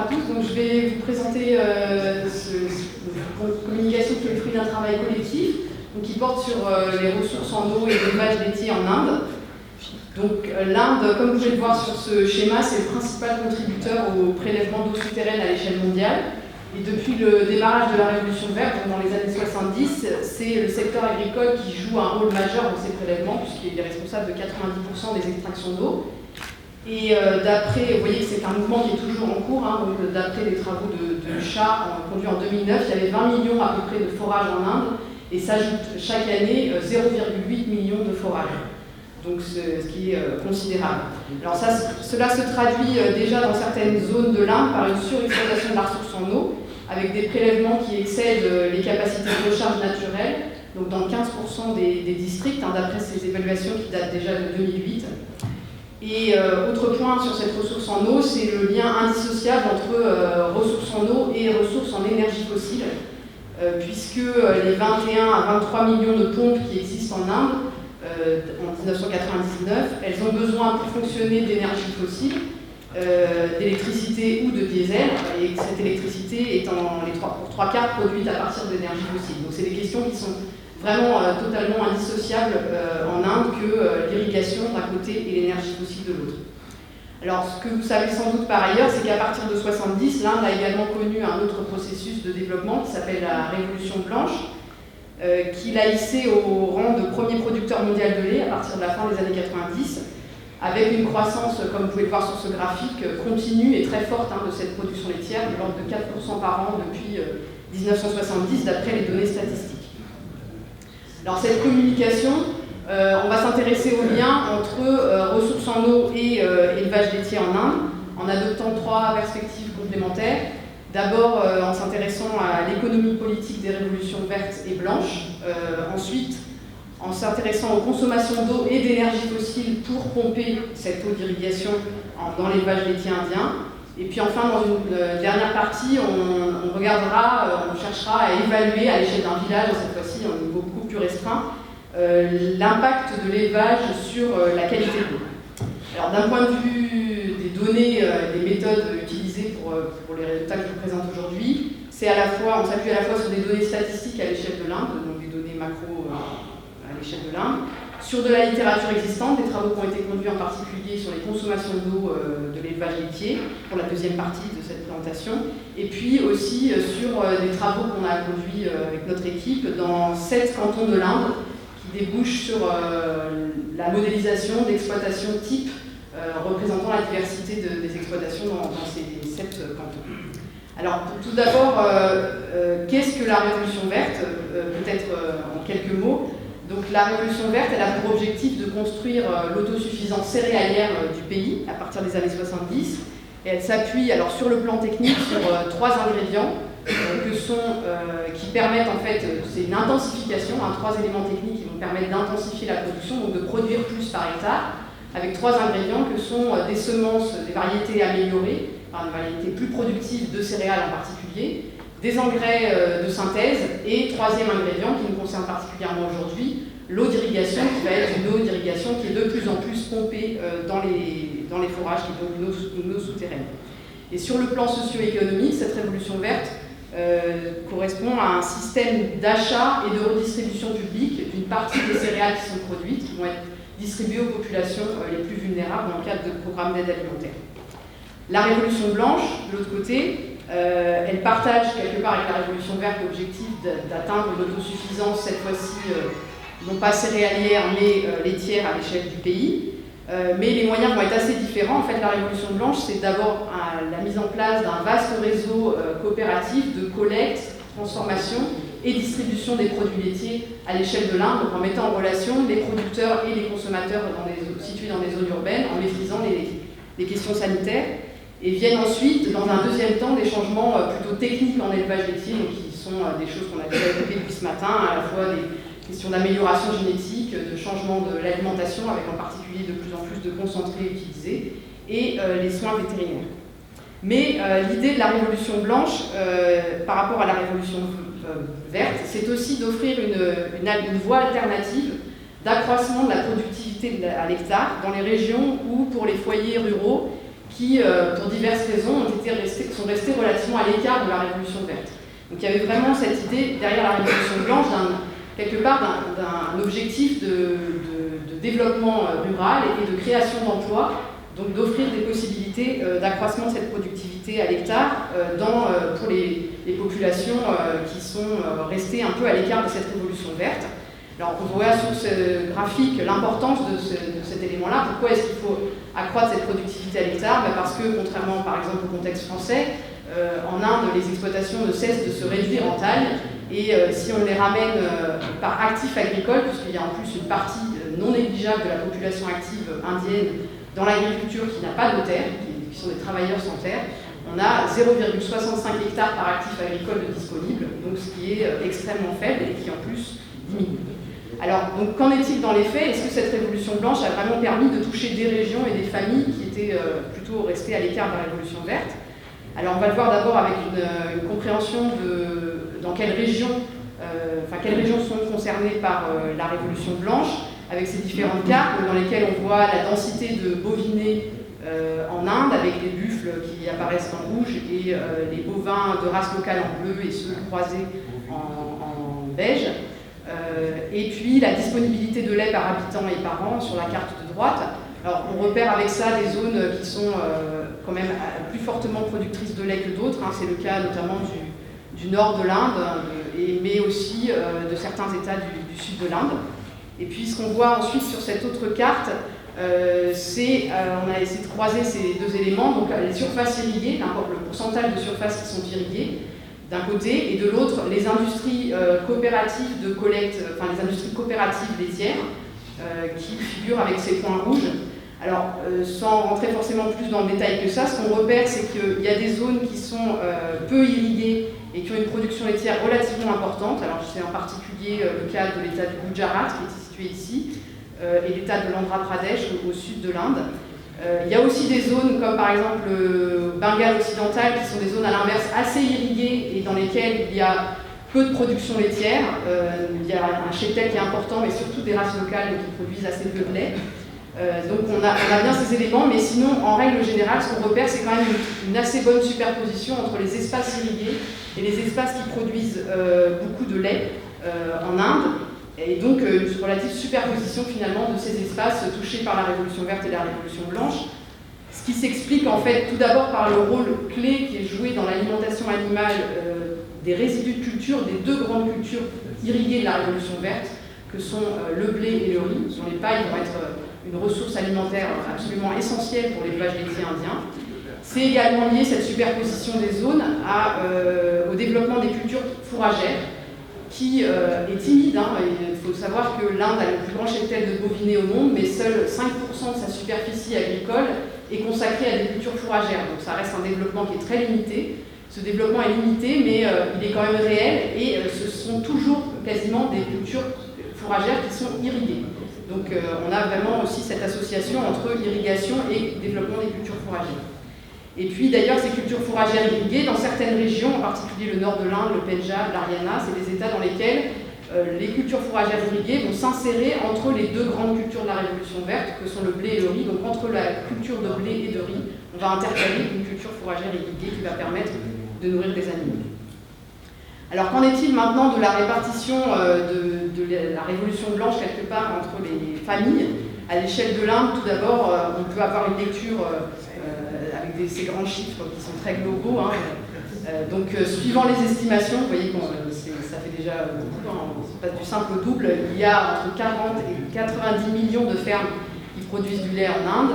tous. Donc, je vais vous présenter une communication qui est le fruit d'un travail collectif, donc, qui porte sur les ressources en eau et l'élevage laitier en Inde. Donc, l'Inde, comme vous pouvez le voir sur ce schéma, c'est le principal contributeur au prélèvement d'eau souterraine à l'échelle mondiale. Et depuis le démarrage de la Révolution verte, dans les années 70, c'est le secteur agricole qui joue un rôle majeur dans ces prélèvements, puisqu'il est responsable de 90% des extractions d'eau. Et d'après, vous voyez que c'est un mouvement qui est toujours en cours, hein, donc d'après les travaux de Shah conduits en 2009, il y avait 20 millions à peu près de forages en Inde, et s'ajoute chaque année 0,8 millions de forages. Donc ce qui est considérable. Alors cela se traduit déjà dans certaines zones de l'Inde par une surexploitation de la ressource en eau, avec des prélèvements qui excèdent les capacités de recharge naturelle, donc dans 15% des districts, hein, d'après ces évaluations qui datent déjà de 2008. Et autre point sur cette ressource en eau, c'est le lien indissociable entre ressources en eau et ressources en énergie fossile, puisque les 21 à 23 millions de pompes qui existent en Inde, en 1999, elles ont besoin pour fonctionner d'énergie fossile, d'électricité ou de diesel, et cette électricité étant pour 3/4 produite à partir d'énergie fossile. Donc c'est des questions qui sont vraiment totalement indissociables en Inde que l'irrigation d'un côté et l'énergie fossile de l'autre. Alors ce que vous savez sans doute par ailleurs, c'est qu'à partir de 70, l'Inde a également connu un autre processus de développement qui s'appelle la Révolution blanche, qui l'a hissé au rang de premier producteur mondial de lait à partir de la fin des années 90, avec une croissance, comme vous pouvez le voir sur ce graphique, continue et très forte de cette production laitière, de l'ordre de 4% par an depuis 1970, d'après les données statistiques. Alors cette communication, on va s'intéresser au lien entre ressources en eau et élevage laitier en Inde, en adoptant 3 perspectives complémentaires. D'abord en s'intéressant à l'économie politique des révolutions vertes et blanches, ensuite en s'intéressant aux consommations d'eau et d'énergie fossile pour pomper cette eau d'irrigation dans l'élevage laitier indien. Et puis enfin, dans une dernière partie, on cherchera à évaluer à l'échelle d'un village, cette fois-ci à un niveau beaucoup plus restreint, l'impact de l'élevage sur la qualité de l'eau. Alors d'un point de vue des données, des méthodes utilisées pour les résultats que je vous présente aujourd'hui, on s'appuie à la fois sur des données statistiques à l'échelle de l'Inde, donc des données macro à l'échelle de l'Inde, sur de la littérature existante, des travaux qui ont été conduits en particulier sur les consommations d'eau de l'élevage laitier, pour la deuxième partie de cette présentation, et puis aussi sur des travaux qu'on a conduits avec notre équipe dans 7 cantons de l'Inde, qui débouchent sur la modélisation d'exploitations type représentant la diversité des exploitations dans ces 7 cantons. Alors, tout d'abord, qu'est-ce que la Révolution verte? Peut-être en quelques mots. Donc, la Révolution verte, elle a pour objectif de construire l'autosuffisance céréalière du pays à partir des années 70. Et elle s'appuie, alors sur le plan technique, sur 3 ingrédients qui permettent, en fait, c'est une intensification, 3 éléments techniques qui vont permettre d'intensifier la production, donc de produire plus par hectare, avec 3 ingrédients que sont des semences, des variétés améliorées, des variétés plus productives de céréales en particulier, des engrais de synthèse, et 3e ingrédient qui nous concerne particulièrement aujourd'hui, l'eau d'irrigation, qui va être une eau d'irrigation qui est de plus en plus pompée dans les forages, qui est donc une eau souterraine. Et sur le plan socio-économique, cette révolution verte correspond à un système d'achat et de redistribution publique d'une partie des céréales qui sont produites, qui vont être distribuées aux populations les plus vulnérables dans le cadre de programmes d'aide alimentaire. La révolution blanche, de l'autre côté, elle partage quelque part avec la révolution verte l'objectif d'atteindre l'autosuffisance, cette fois-ci non pas céréalière mais laitière à l'échelle du pays. Mais les moyens vont être assez différents. En fait, la Révolution blanche, c'est d'abord la mise en place d'un vaste réseau coopératif de collecte, transformation et distribution des produits laitiers à l'échelle de l'Inde, en mettant en relation les producteurs et les consommateurs situés dans des zones urbaines, en maîtrisant les questions sanitaires. Et viennent ensuite, dans un deuxième temps, des changements plutôt techniques en élevage laitier, donc qui sont des choses qu'on a déjà évoquées depuis ce matin, à la fois des questions d'amélioration génétique, de changement de l'alimentation, avec en particulier de plus en plus de concentrés utilisés, et les soins vétérinaires. Mais l'idée de la Révolution blanche, par rapport à la Révolution verte, c'est aussi d'offrir une voie alternative d'accroissement de la productivité à l'hectare dans les régions où, pour les foyers ruraux, qui, pour diverses raisons, sont restés relativement à l'écart de la Révolution verte. Donc il y avait vraiment cette idée, derrière la Révolution blanche, quelque part d'un objectif de développement rural et de création d'emplois, donc d'offrir des possibilités d'accroissement de cette productivité à l'hectare pour les populations qui sont restées un peu à l'écart de cette Révolution verte. Alors on voit sur ce graphique l'importance de cet élément-là. Pourquoi est-ce qu'il faut accroître cette productivité à l'hectare? Parce que, contrairement par exemple au contexte français, en Inde, les exploitations ne cessent de se réduire en taille, et si on les ramène par actifs agricoles, puisqu'il y a en plus une partie non négligeable de la population active indienne dans l'agriculture qui n'a pas de terre, qui sont des travailleurs sans terre, on a 0,65 hectares par actif agricole de disponible, donc ce qui est extrêmement faible et qui en plus diminue. Alors, donc, qu'en est-il dans les faits? Est-ce que cette Révolution blanche a vraiment permis de toucher des régions et des familles qui étaient plutôt restées à l'écart de la Révolution verte? Alors, on va le voir d'abord avec une compréhension de dans quelles régions sont concernées par la Révolution blanche, avec ces différentes cartes dans lesquelles on voit la densité de bovinés en Inde, avec les buffles qui apparaissent en rouge et les bovins de race locale en bleu et ceux croisés en beige. Et puis la disponibilité de lait par habitant et par an sur la carte de droite. Alors on repère avec ça des zones qui sont quand même plus fortement productrices de lait que d'autres. C'est le cas notamment du nord de l'Inde, mais aussi de certains États du sud de l'Inde. Et puis ce qu'on voit ensuite sur cette autre carte, on a essayé de croiser ces deux éléments, donc les surfaces irriguées, le pourcentage de surfaces qui sont irriguées, d'un côté, et de l'autre, les industries coopératives de collecte, les industries coopératives laitières, qui figurent avec ces points rouges. Alors, sans rentrer forcément plus dans le détail que ça, ce qu'on repère, c'est qu'il y a des zones qui sont peu irriguées et qui ont une production laitière relativement importante. Alors, c'est en particulier le cas de l'État du Gujarat, qui est situé ici, et l'État de l'Andhra Pradesh, au sud de l'Inde. Il y a aussi des zones comme par exemple le Bengale occidental qui sont des zones à l'inverse assez irriguées et dans lesquelles il y a peu de production laitière. Il y a un cheptel qui est important mais surtout des races locales qui produisent assez peu de lait. Donc on a bien ces éléments, mais sinon en règle générale ce qu'on repère c'est quand même une assez bonne superposition entre les espaces irrigués et les espaces qui produisent beaucoup de lait en Inde. Et donc une relative superposition finalement de ces espaces touchés par la Révolution verte et la Révolution blanche, ce qui s'explique en fait tout d'abord par le rôle clé qui est joué dans l'alimentation animale des résidus de culture des deux grandes cultures irriguées de la Révolution verte, que sont le blé et le riz, dont les pailles vont être une ressource alimentaire absolument essentielle pour l'élevage laitier indien. C'est également lié, cette superposition des zones, au développement des cultures fourragères, qui est timide. Il faut savoir que l'Inde a le plus grand cheptel de bovinés au monde, mais seul 5% de sa superficie agricole est consacrée à des cultures fourragères. Donc ça reste un développement qui est très limité. Ce développement est limité, mais il est quand même réel, et ce sont toujours quasiment des cultures fourragères qui sont irriguées. Donc on a vraiment aussi cette association entre irrigation et développement des cultures fourragères. Et puis d'ailleurs, ces cultures fourragères irriguées, dans certaines régions, en particulier le nord de l'Inde, le Pendjab, l'Haryana, c'est des États dans lesquels les cultures fourragères irriguées vont s'insérer entre les deux grandes cultures de la Révolution verte, que sont le blé et le riz. Donc entre la culture de blé et de riz, on va intercaler une culture fourragère irriguée qui va permettre de nourrir des animaux. Alors qu'en est-il maintenant de la répartition de la Révolution blanche quelque part entre les familles? À l'échelle de l'Inde, tout d'abord, on peut avoir une lecture avec ces grands chiffres qui sont très globaux. Donc, suivant les estimations, vous voyez que ça fait déjà beaucoup, c'est pas du simple au double, il y a entre 40 et 90 millions de fermes qui produisent du lait en Inde.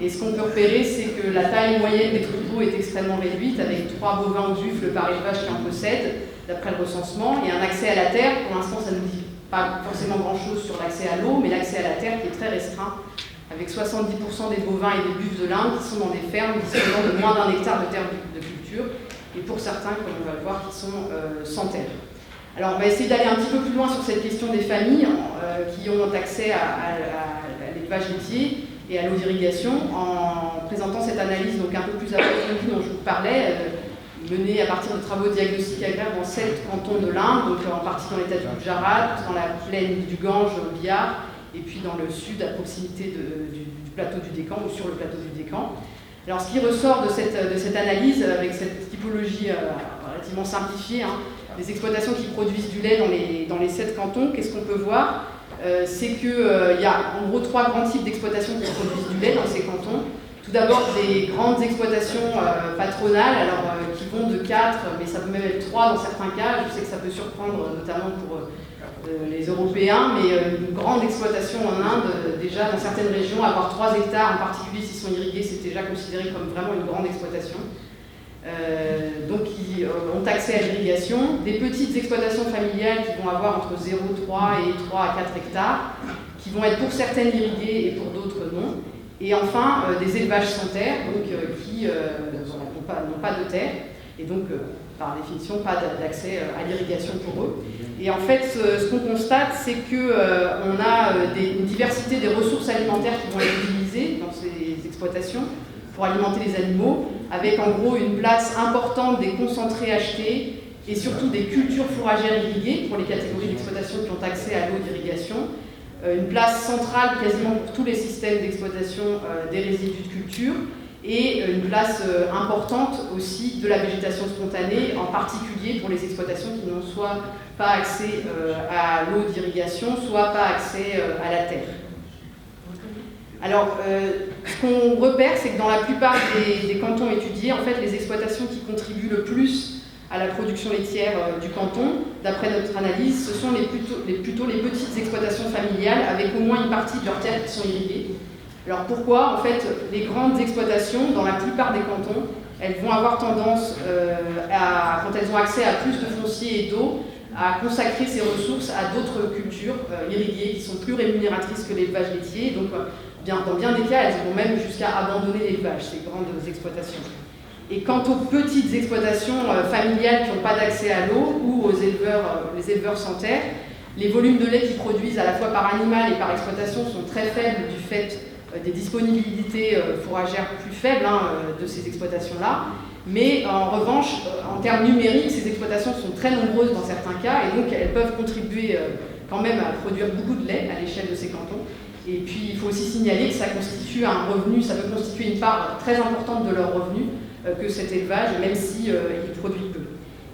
Et ce qu'on peut repérer, c'est que la taille moyenne des troupeaux est extrêmement réduite, avec 3 bovins au buffle par élevage qui en possèdent, d'après le recensement, et un accès à la terre. Pour l'instant, ça ne nous dit pas forcément grand-chose sur l'accès à l'eau, mais l'accès à la terre qui est très restreint, avec 70% des bovins et des buffles de l'Inde qui sont dans des fermes disposant de moins d'1 hectare de terre de culture, et pour certains, comme on va le voir, qui sont sans terre. Alors on va essayer d'aller un petit peu plus loin sur cette question des familles qui ont accès à l'élevage laitier et à l'eau d'irrigation, en présentant cette analyse donc un peu plus approfondie dont je vous parlais, menée à partir de travaux diagnostiques agraires dans 7 cantons de l'Inde, donc en partie dans l'état du Gujarat, dans la plaine du Gange, au Bihar, et puis dans le sud, à proximité du plateau du Décan, ou sur le plateau du Décan. Alors ce qui ressort de cette analyse, avec cette typologie relativement simplifiée, des exploitations qui produisent du lait dans les 7 cantons, qu'est-ce qu'on peut voir? C'est qu'il y a en gros 3 grands types d'exploitations qui produisent du lait dans ces cantons. Tout d'abord des grandes exploitations patronales, alors qui vont de 4, mais ça peut même être 3 dans certains cas. Je sais que ça peut surprendre, notamment pour les Européens, mais une grande exploitation en Inde, déjà dans certaines régions, avoir 3 hectares, en particulier s'ils sont irrigués, c'est déjà considéré comme vraiment une grande exploitation. Donc qui ont accès à l'irrigation, des petites exploitations familiales qui vont avoir entre 0,3 et 3 à 4 hectares, qui vont être pour certaines irriguées et pour d'autres non. Et enfin, des élevages sans terre, donc qui n'ont pas de terre, et donc par définition pas d'accès à l'irrigation pour eux. Et en fait, ce qu'on constate, c'est qu'on a une diversité des ressources alimentaires qui vont être utilisées dans ces exploitations pour alimenter les animaux, avec en gros une place importante des concentrés achetés et surtout des cultures fourragères irriguées pour les catégories d'exploitation qui ont accès à l'eau d'irrigation, une place centrale quasiment pour tous les systèmes d'exploitation des résidus de culture et une place importante aussi de la végétation spontanée, en particulier pour les exploitations qui n'ont soit pas accès à l'eau d'irrigation, soit pas accès à la terre. Alors, ce qu'on repère, c'est que dans la plupart des cantons étudiés, en fait, les exploitations qui contribuent le plus à la production laitière du canton, d'après notre analyse, ce sont plutôt les petites exploitations familiales avec au moins une partie de leurs terres qui sont irriguées. Alors pourquoi? En fait, les grandes exploitations, dans la plupart des cantons, elles vont avoir tendance, quand elles ont accès à plus de foncier et d'eau, à consacrer ces ressources à d'autres cultures irriguées qui sont plus rémunératrices que l'élevage laitier. Donc, dans bien des cas, elles vont même jusqu'à abandonner l'élevage, ces grandes exploitations. Et quant aux petites exploitations familiales qui n'ont pas d'accès à l'eau ou les éleveurs sans terre, les volumes de lait qu'ils produisent à la fois par animal et par exploitation sont très faibles du fait des disponibilités fourragères plus faibles de ces exploitations-là. Mais en revanche, en termes numériques, ces exploitations sont très nombreuses dans certains cas et donc elles peuvent contribuer quand même à produire beaucoup de lait à l'échelle de ces cantons. Et puis il faut aussi signaler que ça constitue un revenu, ça peut constituer une part très importante de leurs revenus que cet élevage, même si il produit peu.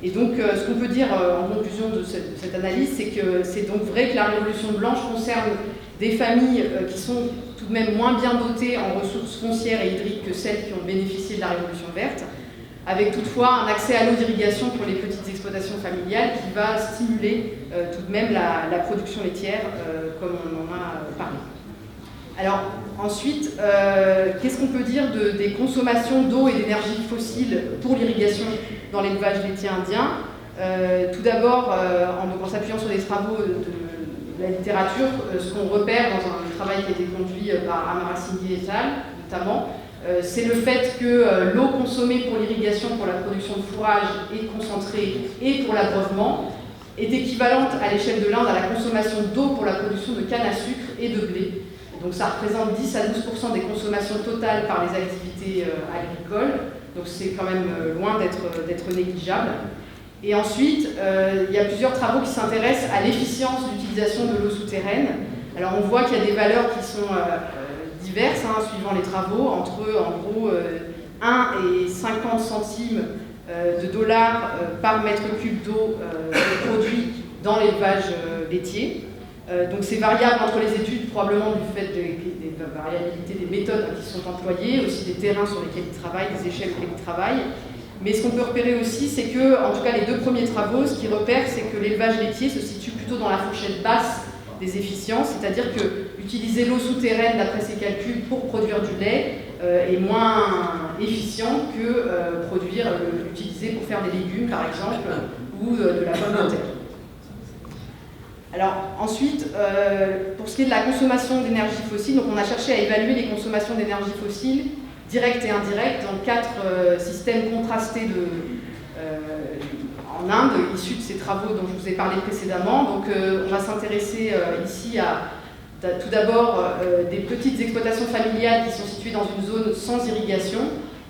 Et donc ce qu'on peut dire en conclusion de cette analyse, c'est que c'est donc vrai que la Révolution blanche concerne des familles qui sont tout de même moins bien dotées en ressources foncières et hydriques que celles qui ont bénéficié de la Révolution verte, avec toutefois un accès à l'eau d'irrigation pour les petites exploitations familiales qui va stimuler tout de même la production laitière, comme on en a parlé. Alors ensuite, qu'est-ce qu'on peut dire des consommations d'eau et d'énergie fossile pour l'irrigation dans l'élevage laitier indien? Tout d'abord, en s'appuyant sur des travaux de la littérature, ce qu'on repère dans un travail qui a été conduit par Amarasinghe et al. Notamment, c'est le fait que l'eau consommée pour l'irrigation, pour la production de fourrage et de concentré et pour l'abreuvement est équivalente à l'échelle de l'Inde à la consommation d'eau pour la production de canne à sucre et de blé. Donc ça représente 10 à 12% des consommations totales par les activités agricoles, donc c'est quand même loin d'être négligeable. Et ensuite, il y a plusieurs travaux qui s'intéressent à l'efficience d'utilisation de l'eau souterraine. Alors on voit qu'il y a des valeurs qui sont diverses, suivant les travaux, entre en gros 1 et 50 centimes de dollars par mètre cube d'eau produit dans l'élevage laitier. Donc c'est variable entre les études, probablement du fait des variabilités des méthodes qui sont employées, aussi des terrains sur lesquels ils travaillent, des échelles sur lesquelles ils travaillent. Mais ce qu'on peut repérer aussi, c'est que, en tout cas les 2 premiers travaux, ce qu'ils repèrent, c'est que l'élevage laitier se situe plutôt dans la fourchette basse des efficiences, c'est-à-dire que utiliser l'eau souterraine d'après ces calculs pour produire du lait est moins efficient que l'utiliser pour faire des légumes par exemple, ou de la pomme de terre. Alors ensuite, pour ce qui est de la consommation d'énergie fossile, donc on a cherché à évaluer les consommations d'énergie fossile directes et indirectes dans 4 systèmes contrastés en Inde, issus de ces travaux dont je vous ai parlé précédemment. Donc on va s'intéresser ici à tout d'abord des petites exploitations familiales qui sont situées dans une zone sans irrigation,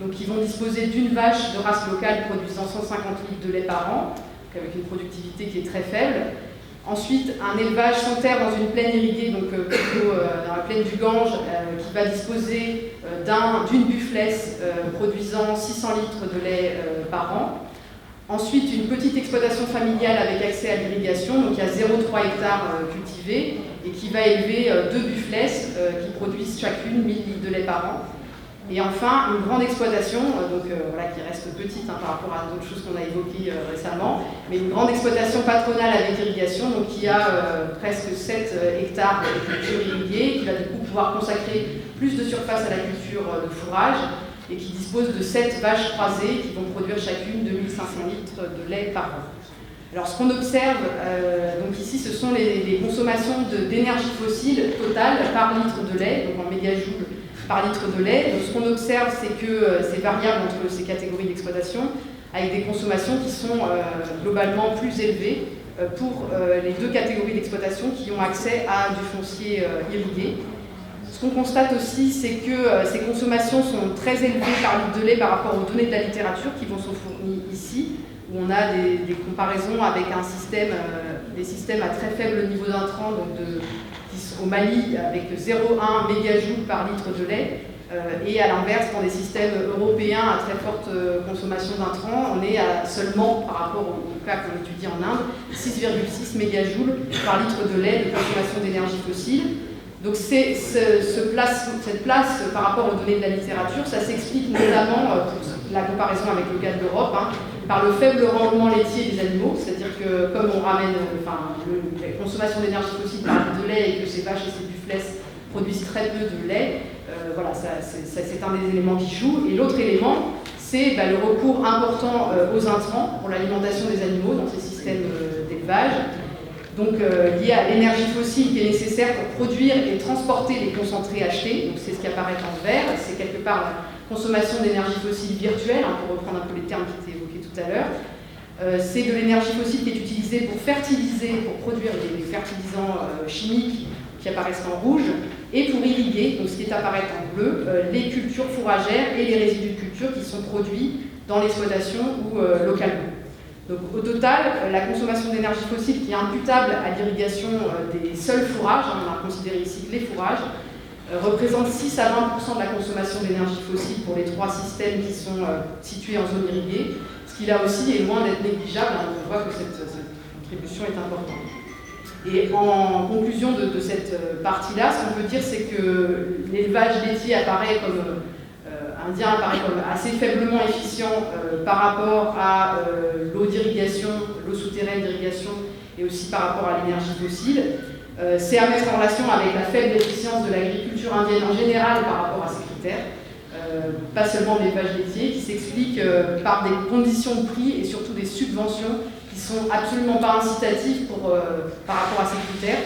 donc qui vont disposer d'une vache de race locale produisant 150 litres de lait par an, avec une productivité qui est très faible. Ensuite, un élevage sans terre dans une plaine irriguée, donc plutôt dans la plaine du Gange, qui va disposer d'une bufflesse produisant 600 litres de lait par an. Ensuite, une petite exploitation familiale avec accès à l'irrigation, donc il y a 0,3 hectares cultivés, et qui va élever 2 bufflesses qui produisent chacune 1000 litres de lait par an. Et enfin, une grande exploitation, voilà, qui reste petite par rapport à d'autres choses qu'on a évoquées récemment, mais une grande exploitation patronale avec irrigation, donc qui a presque 7 hectares de culture irriguée, qui va du coup pouvoir consacrer plus de surface à la culture de fourrage, et qui dispose de 7 vaches croisées qui vont produire chacune 2500 litres de lait par an. Alors ce qu'on observe, donc ici, ce sont les consommations d'énergie fossile totale par litre de lait, donc en mégajoules par litre de lait. Donc ce qu'on observe, c'est que c'est variable entre ces catégories d'exploitation, avec des consommations qui sont globalement plus élevées pour les 2 catégories d'exploitation qui ont accès à du foncier irrigué. Ce qu'on constate aussi, c'est que ces consommations sont très élevées par litre de lait par rapport aux données de la littérature qui vont sont fournies ici, où on a des comparaisons avec des systèmes à très faible niveau d'intrant, donc au Mali avec 0,1 mégajoule par litre de lait, et à l'inverse, dans des systèmes européens à très forte consommation d'intrants, on est à seulement, par rapport au cas qu'on étudie en Inde, 6,6 mégajoules par litre de lait de consommation d'énergie fossile. Donc cette place par rapport aux données de la littérature, ça s'explique notamment, pour la comparaison avec le cas de l'Europe, par le faible rendement laitier des animaux, c'est-à-dire que comme on ramène la consommation d'énergie fossile par litre de lait et que ces vaches et ces bufflesses produisent très peu de lait, voilà, c'est un des éléments qui joue. Et l'autre élément, c'est le recours important aux intrants pour l'alimentation des animaux dans ces systèmes d'élevage. Donc lié à l'énergie fossile qui est nécessaire pour produire et transporter les concentrés achetés, donc c'est ce qui apparaît en vert, c'est quelque part la consommation d'énergie fossile virtuelle, pour reprendre un peu les termes qui étaient évoqués tout à l'heure. C'est de l'énergie fossile qui est utilisée pour fertiliser, pour produire les fertilisants chimiques qui apparaissent en rouge, et pour irriguer, donc ce qui est apparaît en bleu, les cultures fourragères et les résidus de culture qui sont produits dans l'exploitation ou localement. Donc, au total, la consommation d'énergie fossile qui est imputable à l'irrigation des seuls fourrages, on a considéré ici que les fourrages, représente 6 à 20% de la consommation d'énergie fossile pour les 3 systèmes qui sont situés en zone irriguée, ce qui là aussi est loin d'être négligeable, on voit que cette contribution est importante. Et en conclusion de cette partie-là, ce qu'on peut dire, c'est que l'élevage laitier apparaît comme assez faiblement efficient par rapport à l'eau d'irrigation, l'eau souterraine d'irrigation et aussi par rapport à l'énergie fossile. C'est à mettre en relation avec la faible efficience de l'agriculture indienne en général par rapport à ces critères, pas seulement de l'élevage laitier, qui s'explique par des conditions de prix et surtout des subventions qui sont absolument pas incitatives par rapport à ces critères,